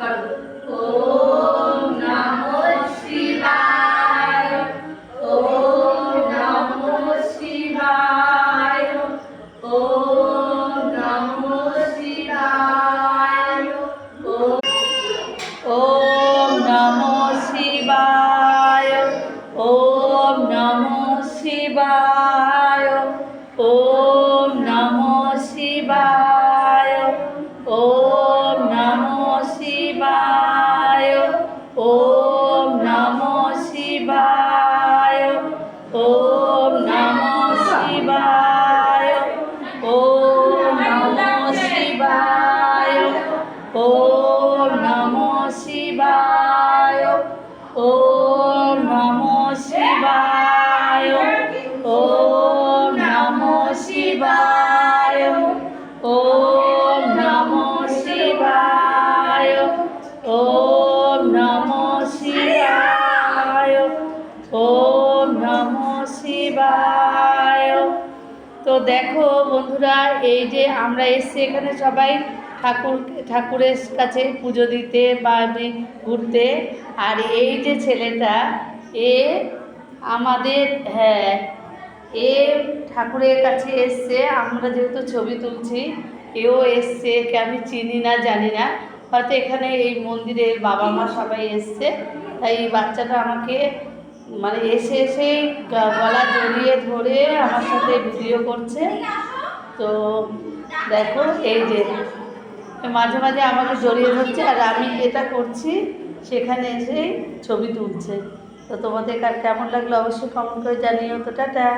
ओम नमो शिवाय। ओम नमो शिवाय। ओम नमो शिवाय। ओम नमो शिवाय। ओम नमो शिवाय। ओम नमो शिवाय। ओम नमो शिवाय। ओम नमो शिवाय। ओम नमो शिवाय। ओम नमो शिवाय। ओम नमो शिवाय। ओम नमो शिवाय। ओम नमो शिवाय। ओम नमो शिवाय। ओम नमो शिवाय। ओम नमो शिवाय। তো দেখো বন্ধুরা, এই যে আমরা এসছি এখানে সবাই ঠাকুরের কাছে পুজো দিতে বা ঘুরতে। আর এই যে ছেলেটা, এ আমাদের, হ্যাঁ, এ ঠাকুরের কাছে এসছে। আমরা যেহেতু ছবি তুলছি, এও এসছে। একে আমি চিনি না, জানি না, হয়তো এখানে এই মন্দিরের বাবা মা সবাই এসছে। তাই এই বাচ্চাটা আমাকে মানে এসে এসেই গলা জড়িয়ে ধরে আমার সাথে ভিডিও করছে। তো দেখো, এই যে মাঝে মাঝে আমাকে জড়িয়ে ধরছে আর আমি এটা করছি, সেখানে এসেই ছবি তুলছে। তো তোমাদের কার কেমন লাগলো অবশ্যই কমেন্ট করে জানিও। তো টাটা।